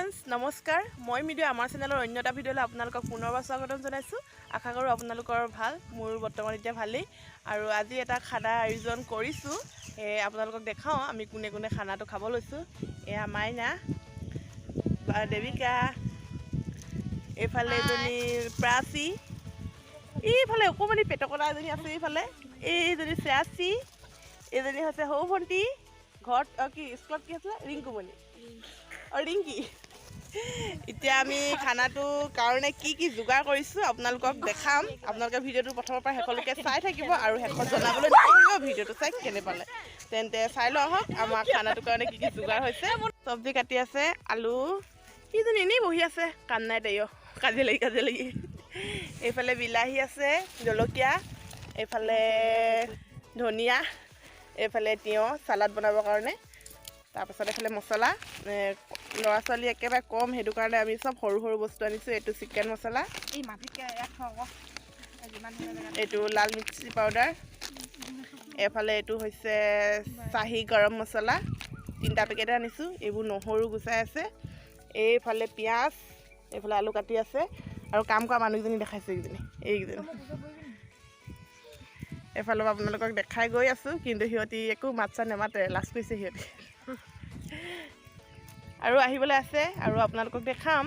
Friends নমস্কাৰ মই media আমাৰ চেনেলৰ অন্য এটা ভিডিঅ'লৈ আপোনালোকক পুনৰবাৰ স্বাগতম জনাইছোঁ। আশা কৰোঁ আপোনালোকৰ ভাল, মোৰ বৰ্তমান এতিয়া ভালেই। আৰু আজি এটা খানা আয়োজন কৰিছোঁ, আপোনালোকক দেখাওঁ আমি কোনে কোনে খানাটো খাব লৈছোঁ। এয়া মাইনা বা দেৱিকা, এইফালে এজনী প্ৰাচী, এইফালে অকণমানি পেটকলা এজনী আছে, এইফালে এইজনী শ্ৰেয়াচী, এইজনী হৈছে সৰু ভণ্টি, ঘৰত কি স্কুলত কি আছিলে ৰিংকুমণি ৰিংকি। এতিয়া আমি খানাটোৰ কাৰণে কি কি যোগাৰ কৰিছোঁ আপোনালোকক দেখাম। আপোনালোকে ভিডিঅ'টো প্ৰথমৰ পৰা শেষলৈকে চাই থাকিব আৰু শেষত জনাবলৈ নাপাহৰিব ভিডিঅ'টো চাই কেনে পালে। তেন্তে চাই লওঁ আহক আমাৰ খানাটোৰ কাৰণে কি কি যোগাৰ হৈছে। চব্জি কাটি আছে, আলু, ইজনী এনেই বহি আছে, কাম নাই তাইও, কাজিয়া লাগি। এইফালে বিলাহী আছে, জলকীয়া, এইফালে ধনিয়া, এইফালে তিয়ঁহ চালাড বনাবৰ কাৰণে। তাৰপাছত এইফালে মছলা, ল'ৰা ছোৱালী একেবাৰে কম, সেইটো কাৰণে আমি চব সৰু সৰু বস্তু আনিছোঁ। এইটো চিকেন মছলা, এইটো লাল মিৰ্চি পাউডাৰ, এইফালে এইটো হৈছে চাহী গৰম মছলা, 3টা পেকেট আনিছোঁ। এইবোৰ নহৰু গুচাই আছে, এইফালে পিঁয়াজ, এইফালে আলু কাটি আছে, আৰু কাম কৰা মানুহকেইজনী দেখাইছে, এইকেইজনী এইফালৰ পৰা আপোনালোকক দেখাই গৈ আছোঁ, কিন্তু সিহঁতি একো মাত চাত নেমাতে, লাজ কৰিছে সিহঁতি। আৰু আহিবলৈ আছে আৰু আপোনালোকক দেখাম।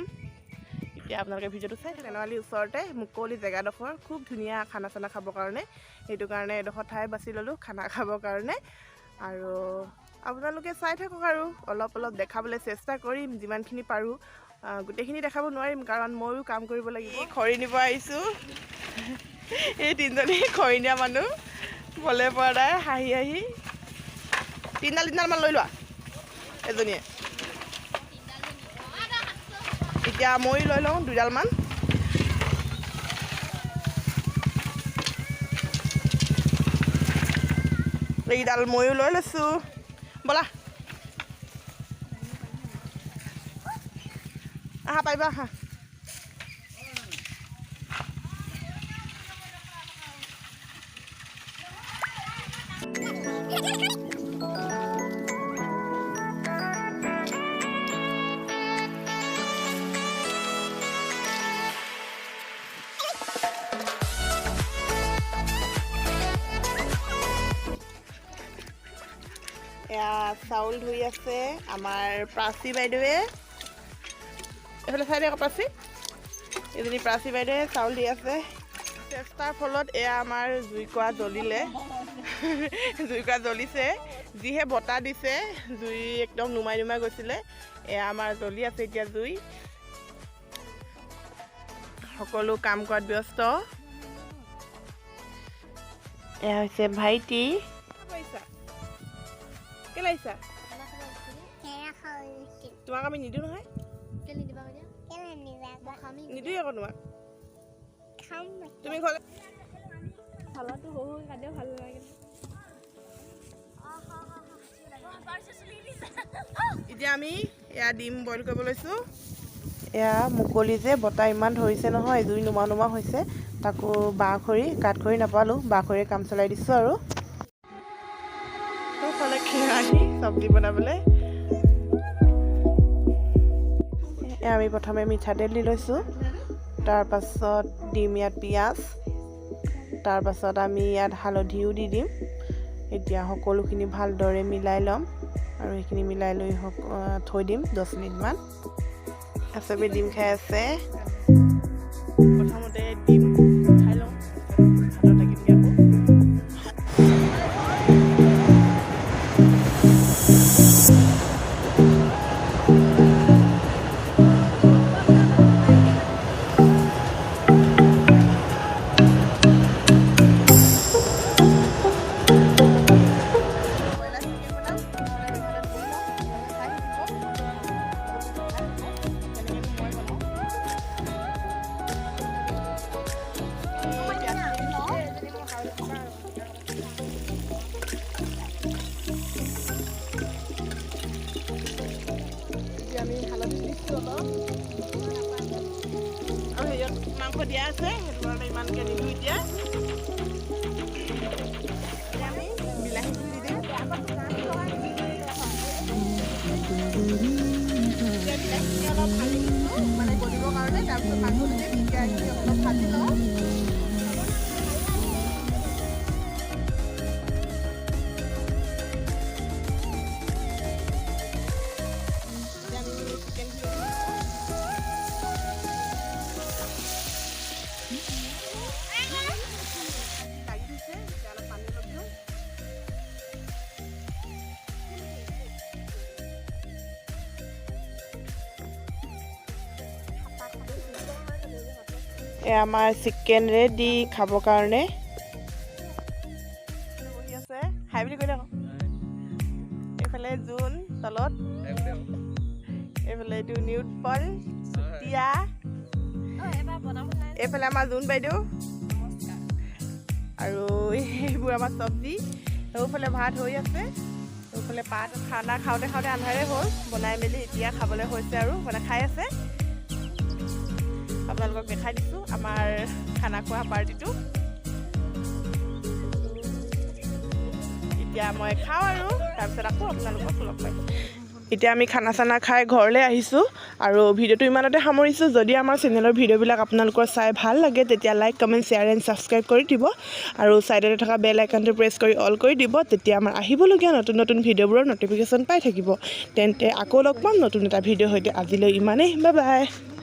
এতিয়া আপোনালোকে ভিডিঅ'টো চাই তেনেৱালি ওচৰতে মুকলি জেগাডোখৰ, খুব ধুনীয়া খানা চানা খাবৰ কাৰণে। সেইটো কাৰণে এডোখৰ ঠাই বাছি ল'লোঁ খানা খাবৰ কাৰণে। আৰু আপোনালোকে চাই থাকক আৰু অলপ অলপ দেখাবলৈ চেষ্টা কৰিম যিমানখিনি পাৰোঁ। গোটেইখিনি দেখাব নোৱাৰিম কাৰণ ময়ো কাম কৰিব লাগিব। খৰি নিব আহিছোঁ, এই 3জনী খৰি নিয়া মানুহ বলে পৰা নাই, হাঁহি 3ডালমান লৈ লোৱা এজনীয়ে। এতিয়া মই লৈ লওঁ 2ডালমান। এইডাল ময়ো লৈ লৈছোঁ, ব'লা আহা, পাৰিবা আহা। এয়া চাউল ধুই আছে আমাৰ প্ৰাচী বাইদেৱে, এইফালে চাই দে আকৌ প্ৰাচী, এইজনী প্ৰাচী বাইদেৱে চাউল দি আছে। চেষ্টাৰ ফলত এয়া আমাৰ জুইকুৰা জ্বলিলে, জুইকুৰা জ্বলিছে, যিহে বতাহ দিছে জুই একদম নুমাই গৈছিলে। এয়া আমাৰ জ্বলি আছে এতিয়া জুই, সকলো কাম কৰাত ব্যস্ত। এয়া হৈছে ভাইটি, কেলে আহিছা? তোমাক আমি নিদিওঁ নহয়, নিদিওঁ আকৌ তোমাক, তুমি ঘৰলৈ চালাডটো সৰু খাদ্য ভাল লাগে। এতিয়া আমি এয়া ডিম বইল কৰিব লৈছোঁ। এয়া মুকলি যে বতাহ ইমান ধৰিছে নহয়, জুই নুমা হৈছে, তাকো বাঁহ খৰি কাঠ খৰি নাপালোঁ, বাঁহ খৰিৰে কাম চলাই দিছোঁ। আৰু ফালে কেৰাহী চব্জি বনাবলৈ আমি প্ৰথমে মিঠাতেল দি লৈছোঁ, তাৰপাছত দিম ইয়াত পিঁয়াজ, তাৰপাছত আমি ইয়াত হালধিও দি দিম। এতিয়া সকলোখিনি ভালদৰে মিলাই ল'ম আৰু সেইখিনি মিলাই লৈ থৈ দিম 10 মিনিটমান। চবেই ডিম খাই আছে, প্ৰথমতে ডিম খাই লওঁ, ভাতত লাগি দিয়া আকৌ। আমি হালধি দিছোঁ অলপ, আৰু হেৰিয়ত মাংস দিয়া আছে, সেইটো কাৰণে ইমানকৈ নিদিওঁ। এতিয়া আমি বিলাহীটো দি দিম, বিলাহীখিনি অলপ অলপ ভাজি দিছোঁ মানে গলিবৰ কাৰণে। তাৰপিছত মাংসটো দি কেৰাহীখিনি অলপ ভাজি লওঁ। আমাৰ চিকেন ৰেডি খাবৰ কাৰণে বহি আছে। হাই বুলি কৈ থাকক। এইফালে জোন তলত, এইফালে এইটো নিউটপল চুতীয়া, এইফালে আমাৰ জোন বাইদেউ, আৰু এইবোৰ আমাৰ চব্জি। সেইফালে ভাত হৈ আছে, সেইফালে পাত খানা খাওঁতে খাওঁতে আন্ধাৰে হ'ল। বনাই মেলি এতিয়া খাবলৈ হৈছে আৰু মানে খাই আছে। আপোনালোকক দেখাই দিছোঁ আমাৰ খানা খোৱা পাৰ্টিটো। এতিয়া মই খাওঁ আৰু তাৰপিছত আকৌ আপোনালোকক লগ পাইছোঁ। এতিয়া আমি খানা চানা খাই ঘৰলৈ আহিছোঁ আৰু ভিডিঅ'টো ইমানতে সামৰিছোঁ। যদি আমাৰ চেনেলৰ ভিডিঅ'বিলাক আপোনালোকৰ চাই ভাল লাগে তেতিয়া like comment share and subscribe কৰি দিব আৰু ছাইডতে থকা বেল আইকনটো প্ৰেছ কৰি অল কৰি দিব। তেতিয়া আমাৰ আহিবলগীয়া নতুন নতুন ভিডিঅ'বোৰৰ ন'টিফিকেশ্যন পাই থাকিব। তেন্তে আকৌ লগ পাম নতুন এটা ভিডিঅ'ৰ সৈতে। আজিলৈ ইমানেই, বাই বাই।